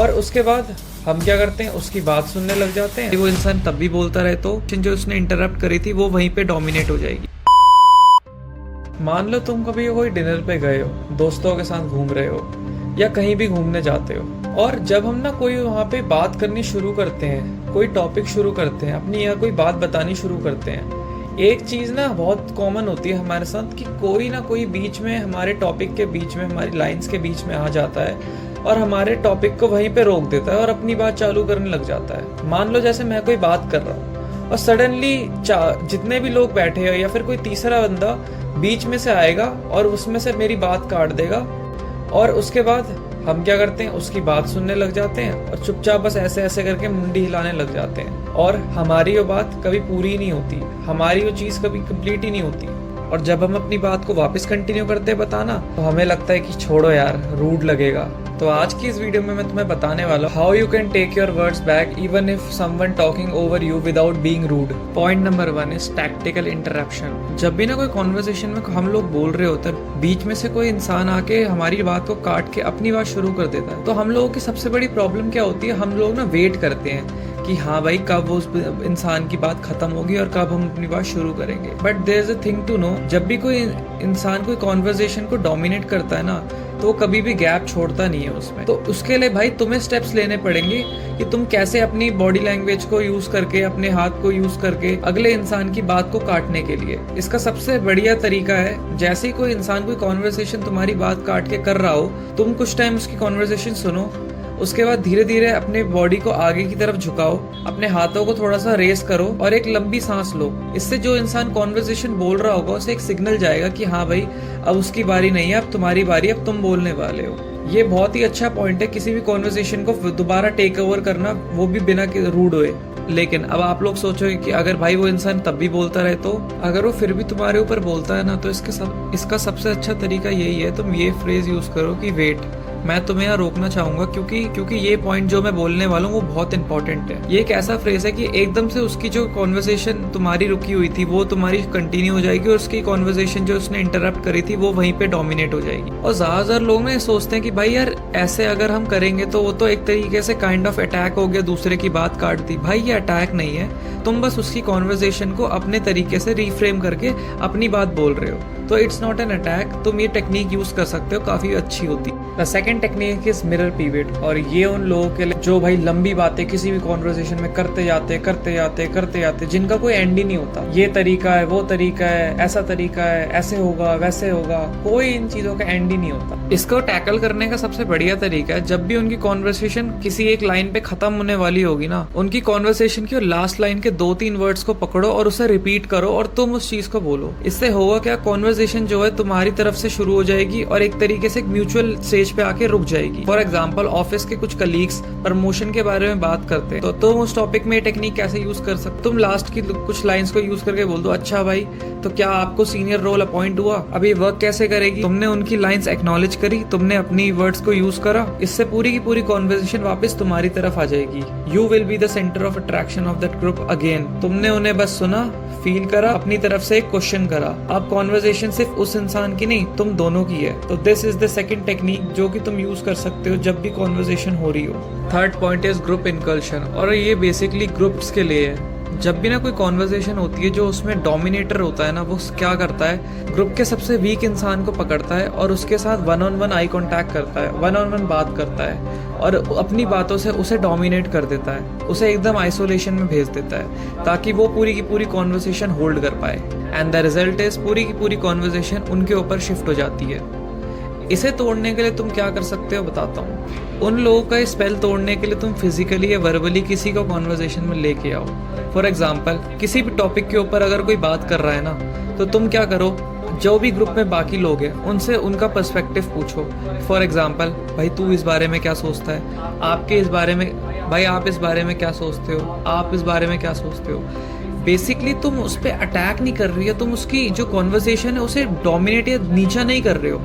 और उसके बाद हम क्या करते हैं, उसकी बात सुनने लग जाते हैं। वो इंसान तब भी बोलता रहे तो जो उसने इंटरप्ट करी थी वो वहीं पे डोमिनेट हो जाएगी। मान लो तुम कभी कोई डिनर पे गए हो, दोस्तों के साथ घूम रहे हो या कहीं भी घूमने जाते हो, और जब हम ना कोई वहाँ पे बात करनी शुरू करते हैं, कोई टॉपिक शुरू करते हैं अपनी या कोई बात बतानी शुरू करते हैं, एक चीज ना बहुत कॉमन होती है हमारे साथ कि कोई ना कोई बीच में हमारे टॉपिक के बीच में, हमारी लाइंस के बीच में आ जाता है और हमारे टॉपिक को वहीं पे रोक देता है और अपनी बात चालू करने लग जाता है। मान लो जैसे मैं कोई बात कर रहा हूँ और सडनली जितने भी लोग बैठे हो या फिर कोई तीसरा बंदा बीच में से आएगा और उसमें से मेरी बात काट देगा, और उसके बाद हम क्या करते हैं, उसकी बात सुनने लग जाते हैं और चुपचाप बस ऐसे ऐसे करके मुंडी हिलाने लग जाते हैं, और हमारी वो बात कभी पूरी नहीं होती, हमारी वो चीज़ कभी कंप्लीट ही नहीं होती। और जब हम अपनी बात को वापस कंटिन्यू करते हैं बताना, तो हमें लगता है कि छोड़ो यार, रूड लगेगा। तो आज की इस वीडियो में मैं तुम्हें बताने वाला हूँ how you can take your words back even if someone talking over you without being rude. Point number 1 is tactical interruption. जब भी ना कोई कॉन्वर्सेशन में हम लोग बोल रहे होते हैं, बीच में से कोई इंसान आके हमारी बात को काट के अपनी बात शुरू कर देता है, तो हम लोगों की सबसे बड़ी प्रॉब्लम क्या होती है, हम लोग ना वेट करते हैं कि हाँ भाई कब वो उस इंसान की बात खत्म होगी और कब हम अपनी बात शुरू करेंगे। But there is a thing to know, जब भी कोई इंसान कोई कॉन्वर्सेशन को डोमिनेट करता है ना, तो वो कभी भी गैप छोड़ता नहीं है उसमें। तो उसके लिए भाई तुम्हें स्टेप्स लेने पड़ेंगे कि तुम कैसे अपनी बॉडी लैंग्वेज को यूज करके, अपने हाथ को यूज करके अगले इंसान की बात को काटने के लिए। इसका सबसे बढ़िया तरीका है, जैसे ही कोई इंसान कोई कॉन्वर्सेशन तुम्हारी बात काट के कर रहा हो, तुम कुछ टाइम उसकी कॉन्वर्सेशन सुनो, उसके बाद धीरे धीरे अपने बॉडी को आगे की तरफ झुकाओ, अपने हाथों को थोड़ा सा रेस करो और एक लंबी सांस लो। इससे जो इंसान कॉन्वर्सेशन बोल रहा होगा उसे एक सिग्नल जाएगा कि हाँ भाई अब उसकी बारी नहीं है, अब तुम्हारी बारी, अब तुम बोलने वाले हो। ये बहुत ही अच्छा पॉइंट है किसी भी कॉन्वर्सेशन को दोबारा टेक ओवर करना, वो भी बिना रूड हुए। लेकिन अब आप लोग सोचोगे कि अगर भाई वो इंसान तब भी बोलता रहे तो, अगर वो फिर भी तुम्हारे ऊपर बोलता है ना, तो इसका सबसे अच्छा तरीका यही है, तुम ये फ्रेज यूज करो कि वेट, मैं तुम्हें यहाँ रोकना चाहूंगा क्योंकि ये पॉइंट जो मैं बोलने वाला हूँ वो बहुत इंपॉर्टेंट है। ये एक ऐसा फ्रेज है कि एकदम से उसकी जो कॉन्वर्सेशन तुम्हारी रुकी हुई थी वो तुम्हारी कंटिन्यू हो जाएगी और उसकी कॉन्वर्सेशन जो उसने इंटरप्ट करी थी वो वहीं पे डोमिनेट हो जाएगी। और ज्यादातर लोग ना सोचते हैं कि भाई यार ऐसे अगर हम करेंगे तो वो तो एक तरीके से काइंड ऑफ अटैक हो गया, दूसरे की बात काट दी। भाई ये अटैक नहीं है, तुम बस उसकी कॉन्वर्सेशन को अपने तरीके से रिफ्रेम करके अपनी बात बोल रहे हो, तो इट्स नॉट एन अटैक। तुम ये टेक्निक यूज कर सकते हो, काफी अच्छी होती है। The second technique is mirror pivot, और ये उन लोगों के लिए जो भाई लंबी बातें किसी भी कॉन्वर्सेशन में करते जाते जिनका कोई एंड ही नहीं होता। ये तरीका है, वो तरीका है, ऐसा तरीका है, ऐसे होगा वैसे होगा, कोई इन चीजों का एंड ही नहीं होता। इसको टैकल करने का सबसे बढ़िया तरीका है, जब भी उनकी कॉन्वर्सेशन किसी एक लाइन पे खत्म होने वाली होगी ना, उनकी कॉन्वर्सेशन की लास्ट लाइन के 2-3 वर्ड्स को पकड़ो और उसे रिपीट करो और तुम उस चीज को बोलो। इससे होगा क्या, कॉन्वर्सेशन जो है तुम्हारी तरफ से शुरू हो जाएगी और एक तरीके से एक म्यूचुअल स्टेज पे आके रुक जाएगी। फॉर एग्जाम्पल, ऑफिस के कुछ कलीग्स प्रमोशन के बारे में बात करते हैं, तो तुम उस टॉपिक में टेक्निक कैसे यूज कर सकते, तुम लास्ट की कुछ लाइंस को यूज करके बोल दो, अच्छा भाई तो क्या आपको सीनियर रोल अपॉइंट हुआ, अभी वर्क कैसे करेगी। तुमने उनकी लाइंस एक्नॉलेज करी, तुमने अपनी वर्ड्स को यूज करा, इससे पूरी की पूरी कॉन्वर्सेशन वापस तुम्हारी तरफ आ जाएगी। You will be the centre of attraction of that group again. तुमने उन्हें बस सुना, फील करा, अपनी तरफ से एक क्वेश्चन करा। अब कॉन्वर्सेशन सिर्फ उस इंसान की नहीं, तुम दोनों की है। तो this is the second technique जो कि तुम यूज कर सकते हो जब भी कॉन्वर्सेशन हो रही हो। थर्ड पॉइंट इज ग्रुप इनकल्शन, और ये बेसिकली ग्रुप्स के लिए है। जब भी ना कोई कॉन्वर्सेशन होती है जो उसमें डोमिनेटर होता है ना, वो क्या करता है, ग्रुप के सबसे वीक इंसान को पकड़ता है और उसके साथ 1-on-1 आई कांटेक्ट करता है, 1-on-1 बात करता है और अपनी बातों से उसे डोमिनेट कर देता है, उसे एकदम आइसोलेशन में भेज देता है ताकि वो पूरी की पूरी कॉन्वर्सेशन होल्ड कर पाए। एंड द रिजल्ट इज पूरी की पूरी कॉन्वर्सेशन उनके ऊपर शिफ्ट हो जाती है। इसे तोड़ने के लिए तुम क्या कर सकते हो बताता हूँ। उन लोगों का स्पेल तोड़ने के लिए तुम फिजिकली या वर्बली किसी को कॉन्वर्सेशन में लेके आओ। फॉर एग्जाम्पल, किसी भी टॉपिक के ऊपर अगर कोई बात कर रहा है ना, तो तुम क्या करो, जो भी ग्रुप में बाकी लोग हैं उनसे उनका पर्सपेक्टिव पूछो। फॉर एग्जाम्पल, भाई तू इस बारे में क्या सोचता है, आपके इस बारे में, भाई आप इस बारे में क्या सोचते हो, आप इस बारे में क्या सोचते हो। बेसिकली तुम उस पर अटैक नहीं कर रही हो, तुम उसकी जो कॉन्वर्सेशन है उसे डोमिनेट या नीचा नहीं कर रहे हो।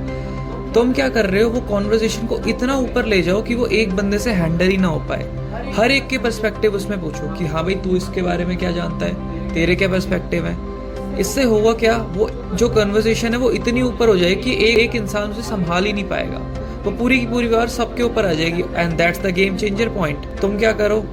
तुम क्या कर रहे हो, वो कॉन्वर्सेशन को इतना ऊपर ले जाओ कि वो एक बंदे से हैंडल ही ना हो पाए। हर एक के पर्सपेक्टिव उसमें पूछो कि हाँ भाई तू इसके बारे में क्या जानता है, तेरे क्या पर्सपेक्टिव है। इससे होगा क्या, वो जो कन्वर्सेशन है वो इतनी ऊपर हो जाए कि एक इंसान उसे संभाल ही नहीं पाएगा। वो पूरी की पूरी बार सबके ऊपर आ जाएगी and that's the game changer point. तुम क्या करो,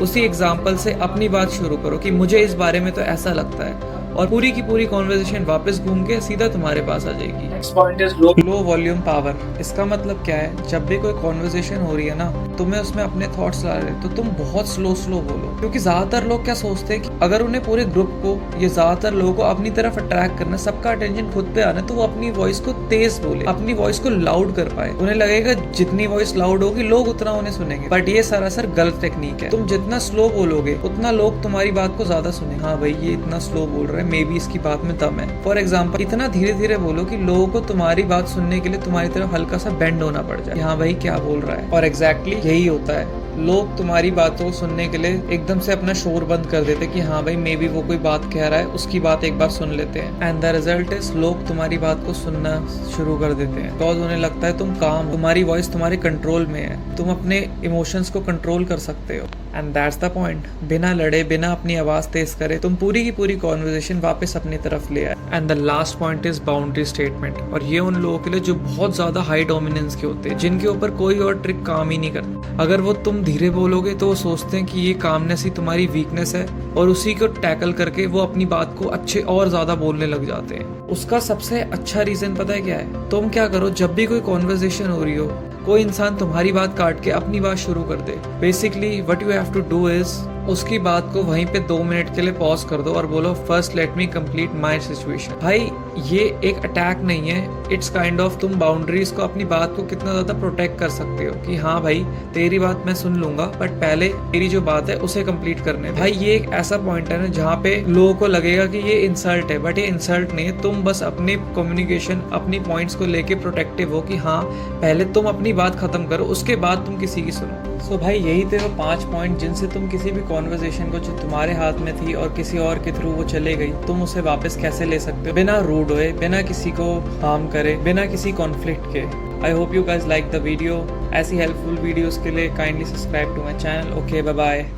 उसी एग्जाम्पल से अपनी बात शुरू करो कि मुझे इस बारे में तो ऐसा लगता है, और पूरी की पूरी कॉन्वर्सेशन वापस घूम के सीधा तुम्हारे पास आ जाएगी। Next point is low volume power. इसका मतलब क्या है, जब भी कोई कॉन्वर्सेशन हो रही है ना, तुम्हें उसमें अपने थॉट्स ला रहे तो तुम बहुत स्लो बोलो, क्योंकि ज्यादातर लोग क्या सोचते हैं कि अगर उन्हें पूरे ग्रुप को या ज्यादातर लोगों को अपनी तरफ अट्रैक्ट करना, सबका अटेंशन खुद पे आना, तो वो अपनी वॉइस को तेज बोले, अपनी वॉइस को लाउड कर पाए। उन्हें लगेगा जितनी वॉइस लाउड होगी लोग उतना उन्हें सुनेंगे, बट ये सरासर गलत टेक्निक है। तुम जितना स्लो बोलोगे उतना लोग तुम्हारी बात को ज्यादा सुनेंगे। हाँ भाई, ये इतना स्लो बोल रहा है, मे बी इसकी बात में दम है। फॉर एग्जाम्पल, इतना धीरे धीरे बोलो कि लोगों को तुम्हारी बात सुनने के लिए तुम्हारी तरफ हल्का सा बेंड होना पड़ जाए। हाँ भाई, क्या बोल रहा है। और एग्जैक्टली यही होता है, लोग तुम्हारी बातों को सुनने के लिए एकदम से अपना शोर बंद कर देते कि हाँ भाई, मे बी वो कोई बात कह रहा है, उसकी बात एक बार सुन लेते हैं। एंड द रिजल्ट इज, लोग तुम्हारी बात को सुनना शुरू कर देते हैं, बिकॉज उन्हें लगता है तुम काम, तुम्हारी वॉइस तुम्हारे कंट्रोल में है, तुम अपने इमोशंस को कंट्रोल कर सकते हो। And that's the point. बिना लड़े, बिना अपनी आवाज तेज करे, तुम पूरी की पूरी कॉन्वर्सेशन वापस अपनी तरफ ले आए। And the last point is boundary statement. और ये उन लोगों के लिए जो बहुत ज्यादा हाई डोमिनेंस के होते हैं, जिनके ऊपर कोई और ट्रिक काम ही नहीं करता। अगर वो तुम धीरे बोलोगे तो वो सोचते हैं कि ये कामनेस ही तुम्हारी वीकनेस है, और उसी को टैकल करके वो अपनी बात को अच्छे और ज्यादा बोलने लग जाते हैं। उसका सबसे अच्छा रीजन पता है क्या है? तुम क्या करो, जब भी कोई कॉन्वर्सेशन हो रही हो, कोई इंसान तुम्हारी बात काट के अपनी बात शुरू कर दे, basically what you have to do is, उसकी बात को वहीं पे 2 मिनट के लिए पॉज कर दो और बोलो, first let me complete my situation. भाई, ये एक अटैक नहीं है, इट्स काइंड ऑफ, तुम बाउंड्रीज को, अपनी बात को कितना ज्यादा प्रोटेक्ट कर सकते हो कि हाँ भाई, तेरी बात मैं सुन लूंगा, बट पहले तेरी जो बात है उसे कंप्लीट करने दे। भाई, ये एक ऐसा पॉइंट है ना जहाँ पे लोगों को लगेगा कि ये इंसल्ट है, बट ये इंसल्ट नहीं है। तुम बस अपने कम्युनिकेशन, अपनी पॉइंट्स को लेके प्रोटेक्टिव हो कि हाँ, पहले तुम अपनी बात खत्म करो, उसके बाद तुम किसी की सुनो। सो भाई, यही थे वो 5 पॉइंट जिनसे तुम किसी भी कॉन्वर्सेशन को जो तुम्हारे हाथ में थी और किसी और के थ्रू वो चले गई, तुम उसे वापस कैसे ले सकते हो बिना रूड होए, बिना किसी को हार्म करे, बिना किसी कॉन्फ्लिक्ट के। I hope you guys like the video. ऐसी हेल्पफुल वीडियोस के लिए kindly subscribe to my channel. Okay, bye bye.